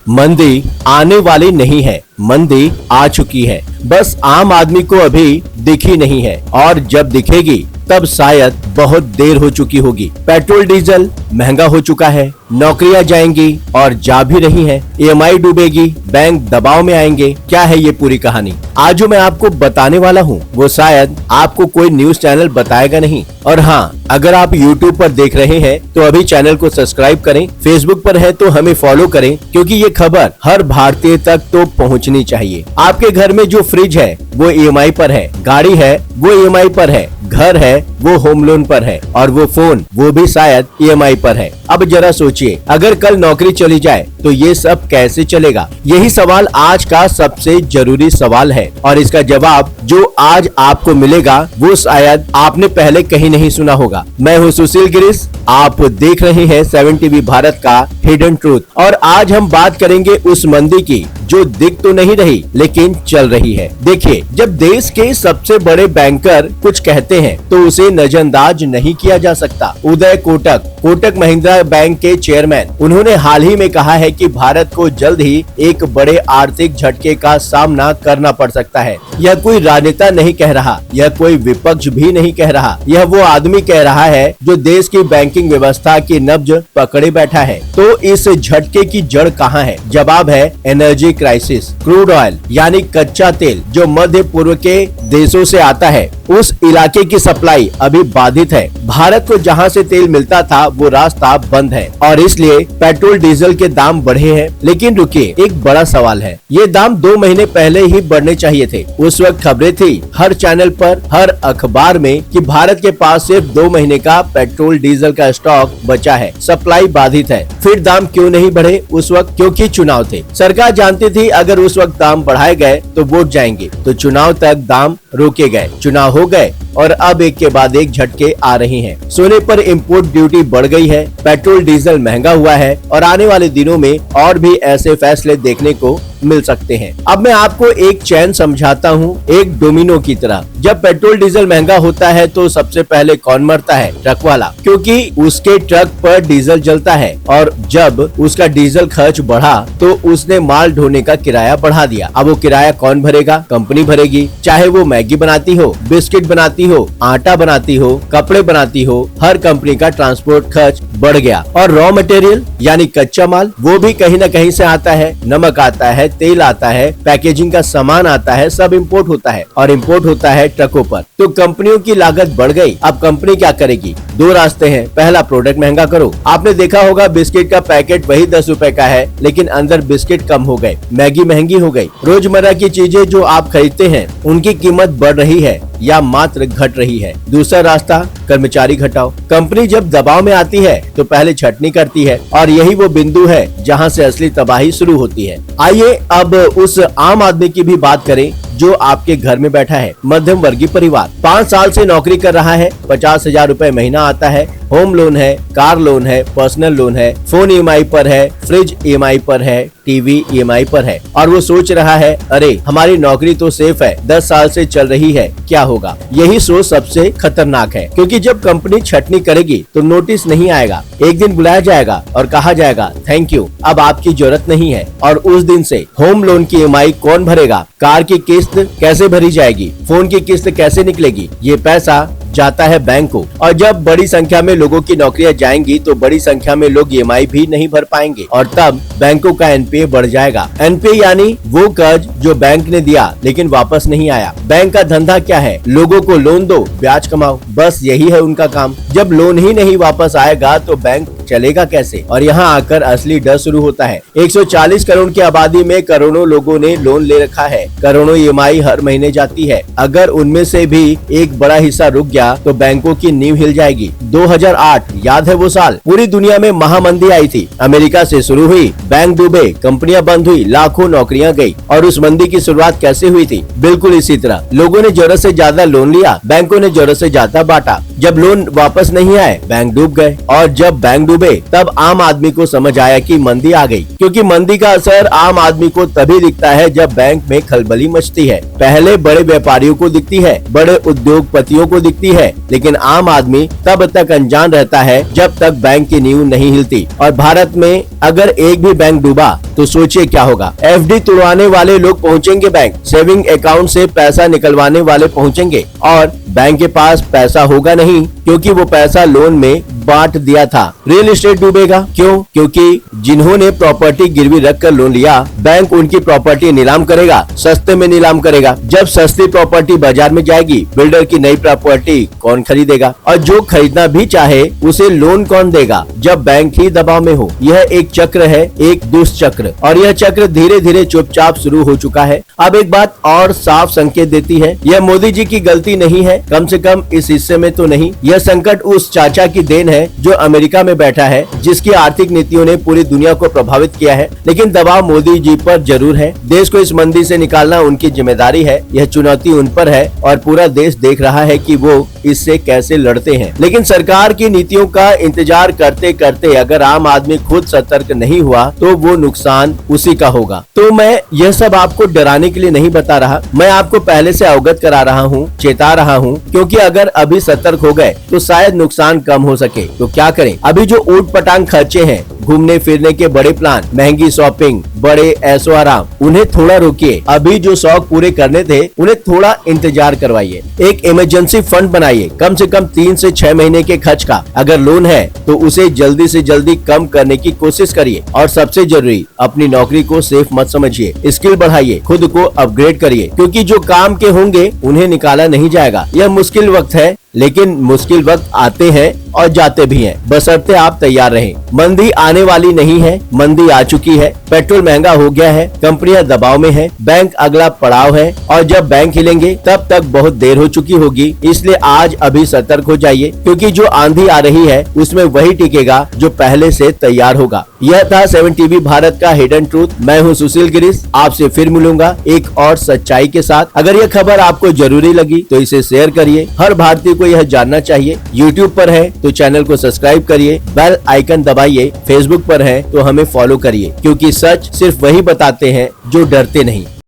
मंदी आने वाली नहीं है, मंदी आ चुकी है। बस आम आदमी को अभी दिखी नहीं है और जब दिखेगी तब शायद बहुत देर हो चुकी होगी। पेट्रोल डीजल महंगा हो चुका है, नौकरियां जाएंगी और जा भी रही हैं, ईएमआई डूबेगी, बैंक दबाव में आएंगे। क्या है ये पूरी कहानी? आज जो मैं आपको बताने वाला हूँ वो शायद आपको कोई न्यूज चैनल बताएगा नहीं। और हाँ, अगर आप YouTube पर देख रहे हैं तो अभी चैनल को सब्सक्राइब करें, फेसबुक पर है तो हमें फॉलो करें, क्योंकि ये खबर हर भारतीय तक तो पहुँचनी चाहिए। आपके घर में जो फ्रिज है वो ईएमआई पर है, गाड़ी है वो ईएमआई पर है, घर है वो होम लोन पर है और वो फोन वो भी शायद ईएमआई पर है। अब जरा सोचिए, अगर कल नौकरी चली जाए तो ये सब कैसे चलेगा? यही सवाल आज का सबसे जरूरी सवाल है और इसका जवाब जो आज आपको मिलेगा वो शायद आपने पहले कहीं नहीं सुना होगा। मैं हूँ सुशील गिरीश, आप देख रहे हैं 7 टीवी भारत का हिडन ट्रूथ और आज हम बात करेंगे उस मंदी की जो दिख तो नहीं रही लेकिन चल रही है। देखिए, जब देश के सबसे बड़े बैंकर कुछ कहते हैं तो उसे नजरअंदाज नहीं किया जा सकता। उदय कोटक महिंद्रा बैंक के चेयरमैन, उन्होंने हाल ही में कहा है कि भारत को जल्द ही एक बड़े आर्थिक झटके का सामना करना पड़ सकता है। यह कोई राजनेता नहीं कह रहा, यह कोई विपक्ष भी नहीं कह रहा, यह वो आदमी कह रहा है जो देश की बैंकिंग व्यवस्था की नब्ज पकड़े बैठा है। तो इस झटके की जड़ कहाँ है? जवाब है एनर्जी क्राइसिस। क्रूड ऑयल यानी कच्चा तेल जो मध्य पूर्व के देशों से आता है, उस इलाके की सप्लाई अभी बाधित है। भारत को जहां से तेल मिलता था वो रास्ता बंद है और इसलिए पेट्रोल डीजल के दाम बढ़े हैं। लेकिन रुकिए, एक बड़ा सवाल है, ये दाम 2 महीने पहले ही बढ़ने चाहिए थे। उस वक्त खबरें थी हर चैनल पर, हर अखबार में कि भारत के पास सिर्फ 2 महीने का पेट्रोल डीजल का स्टॉक बचा है, सप्लाई बाधित है। फिर दाम क्यों नहीं बढ़े उस वक्त? क्योंकि चुनाव थे। सरकार जानती थी अगर उस वक्त दाम बढ़ाए गए तो वोट जाएंगे, तो चुनाव तक दाम रोके गए। चुनाव हो गए और अब एक के बाद एक झटके आ रही हैं। सोने पर इंपोर्ट ड्यूटी बढ़ गई है, पेट्रोल डीजल महंगा हुआ है और आने वाले दिनों में और भी ऐसे फैसले देखने को मिल सकते हैं। अब मैं आपको एक चैन समझाता हूँ, एक डोमिनो की तरह। जब पेट्रोल डीजल महंगा होता है तो सबसे पहले कौन मरता है? ट्रक वाला, क्योंकि उसके ट्रक पर डीजल जलता है और जब उसका डीजल खर्च बढ़ा तो उसने माल ढोने का किराया बढ़ा दिया। अब वो किराया कौन भरेगा? कंपनी भरेगी। चाहे वो मैगी बनाती हो, बिस्किट बनाती हो, आटा बनाती हो, कपड़े बनाती हो, हर कंपनी का ट्रांसपोर्ट खर्च बढ़ गया। और रॉ मटेरियल यानी कच्चा माल वो भी कहीं न कहीं से आता है। नमक आता है, तेल आता है, पैकेजिंग का सामान आता है, सब इंपोर्ट होता है और इंपोर्ट होता है ट्रकों पर। तो कंपनियों की लागत बढ़ गई। अब कंपनी क्या करेगी? 2 रास्ते हैं। पहला, प्रोडक्ट महंगा करो। आपने देखा होगा बिस्किट का पैकेट वही 10 रुपए का है लेकिन अंदर बिस्किट कम हो गए, मैगी महंगी हो गई। रोजमर्रा की चीजें जो आप खरीदते हैं उनकी कीमत बढ़ रही है या मात्र घट रही है। दूसरा रास्ता, कर्मचारी घटाओ। कंपनी जब दबाव में आती है तो पहले छटनी करती है और यही वो बिंदु है जहां से असली तबाही शुरू होती है। आइए अब उस आम आदमी की भी बात करें जो आपके घर में बैठा है, मध्यम वर्गीय परिवार, 5 साल से नौकरी कर रहा है, 50,000 रुपए महीना आता है, होम लोन है, कार लोन है, पर्सनल लोन है, फोन ईएमआई पर है, फ्रिज ईएमआई पर है, टीवी ईएमआई पर है और वो सोच रहा है अरे हमारी नौकरी तो सेफ है, 10 साल से चल रही है, क्या होगा? यही सोच सबसे खतरनाक है, क्योंकि जब कंपनी छटनी करेगी तो नोटिस नहीं आएगा। एक दिन बुलाया जाएगा और कहा जाएगा थैंक यू, अब आपकी जरूरत नहीं है। और उस दिन से होम लोन की ईएमआई कौन भरेगा? कार की किस्त कैसे भरी जाएगी? फोन की किस्त कैसे निकलेगी? ये पैसा जाता है बैंक को और जब बड़ी संख्या में लोगों की नौकरियां जाएंगी तो बड़ी संख्या में लोग ईएमआई भी नहीं भर पाएंगे और तब बैंकों का एनपीए बढ़ जाएगा। एनपीए यानी वो कर्ज जो बैंक ने दिया लेकिन वापस नहीं आया। बैंक का धंधा क्या है? लोगों को लोन दो, ब्याज कमाओ, बस यही है उनका काम। जब लोन ही नहीं वापस आएगा तो बैंक चलेगा कैसे? और यहाँ आकर असली डर शुरू होता है। 140 करोड़ की आबादी में करोड़ों लोगों ने लोन ले रखा है, करोड़ों ईएमआई हर महीने जाती है। अगर उनमें से भी एक बड़ा हिस्सा रुक गया तो बैंकों की नींव हिल जाएगी। 2008 याद है वो साल? पूरी दुनिया में महामंदी आई थी। अमेरिका से शुरू हुई, बैंक डूबे, कंपनियां बंद हुई, लाखों नौकरियां गई। और उस मंदी की शुरुआत कैसे हुई थी? बिल्कुल इसी तरह। लोगों ने जरूरत से ज्यादा लोन लिया, बैंकों ने जरूरत से ज्यादा बांटा। जब लोन वापस नहीं आए बैंक डूब गए और जब बैंक डूबे तब आम आदमी को समझ आया कि मंदी आ गई, क्योंकि मंदी का असर आम आदमी को तभी दिखता है जब बैंक में खलबली मचती है। पहले बड़े व्यापारियों को दिखती है, बड़े उद्योगपतियों को दिखती है, लेकिन आम आदमी तब तक अनजान रहता है जब तक बैंक की नींव नहीं हिलती। और भारत में अगर एक भी बैंक डूबा तो सोचिए क्या होगा। एफडी तुड़वाने वाले लोग पहुंचेंगे बैंक, सेविंग अकाउंट से पैसा निकलवाने वाले पहुंचेंगे, और बैंक के पास पैसा होगा नहीं क्योंकि वो पैसा लोन में बांट दिया था। रियल एस्टेट डूबेगा, क्यों? क्योंकि जिन्होंने प्रॉपर्टी गिरवी रखकर लोन लिया, बैंक उनकी प्रॉपर्टी नीलाम करेगा, सस्ते में नीलाम करेगा। जब सस्ती प्रॉपर्टी बाजार में जाएगी, बिल्डर की नई प्रॉपर्टी कौन खरीदेगा? और जो खरीदना भी चाहे उसे लोन कौन देगा जब बैंक ही दबाव में हो? यह एक चक्र है, एक दुष्चक्र, और यह चक्र धीरे धीरे चुपचाप शुरू हो चुका है। अब एक बात और साफ संकेत देती है, यह मोदी जी की गलती नहीं है, कम से कम इस हिस्से में तो नहीं। यह संकट उस चाचा की देन है जो अमेरिका में बैठा है, जिसकी आर्थिक नीतियों ने पूरी दुनिया को प्रभावित किया है। लेकिन दबाव मोदी जी पर जरूर है। देश को इस मंदी से निकालना उनकी जिम्मेदारी है। यह चुनौती उन पर है और पूरा देश देख रहा है कि वो इससे कैसे लड़ते हैं। लेकिन सरकार की नीतियों का इंतजार करते करते अगर आम आदमी खुद सतर्क नहीं हुआ तो वो नुकसान उसी का होगा। तो मैं यह सब आपको डराने के लिए नहीं बता रहा, मैं आपको पहले से अवगत करा रहा हूँ, चेता रहा हूँ, क्योंकि अगर अभी सतर्क हो गए तो शायद नुकसान कम हो सके। तो क्या करें? अभी जो ऊट पटांग खर्चे हैं, घूमने फिरने के बड़े प्लान, महंगी शॉपिंग, बड़े ऐशो आराम, उन्हें थोड़ा रोकिए। अभी जो शौक पूरे करने थे उन्हें थोड़ा इंतजार करवाइए। एक इमरजेंसी फंड बनाइए, कम से कम 3 से 6 महीने के खर्च का। अगर लोन है तो उसे जल्दी से जल्दी कम करने की कोशिश करिए। और सबसे जरूरी, अपनी नौकरी को सेफ मत समझिए, स्किल बढ़ाइए, खुद को अपग्रेड करिए, क्योंकि जो काम के होंगे उन्हें निकाला नहीं जाएगा। यह मुश्किल वक्त है, लेकिन मुश्किल वक्त आते हैं और जाते भी हैं, बशर्ते आप तैयार रहें। मंदी आने वाली नहीं है, मंदी आ चुकी है। पेट्रोल महंगा हो गया है, कंपनियां दबाव में हैं, बैंक अगला पड़ाव है, और जब बैंक हिलेंगे तब तक बहुत देर हो चुकी होगी। इसलिए आज अभी सतर्क हो जाइए, क्योंकि जो आंधी आ रही है उसमें वही टिकेगा जो पहले से तैयार होगा। यह था 7 टीवी भारत का हिडन ट्रूथ। मैं हूँ सुशील गिरीश, आपसे फिर मिलूंगा एक और सच्चाई के साथ। अगर यह खबर आपको जरूरी लगी तो इसे शेयर करिए। हर भारतीय को यह जानना चाहिए। YouTube पर है तो चैनल को सब्सक्राइब करिए, बेल आइकन दबाइए। Facebook पर है तो हमें फॉलो करिए, क्योंकि सच सिर्फ वही बताते हैं जो डरते नहीं।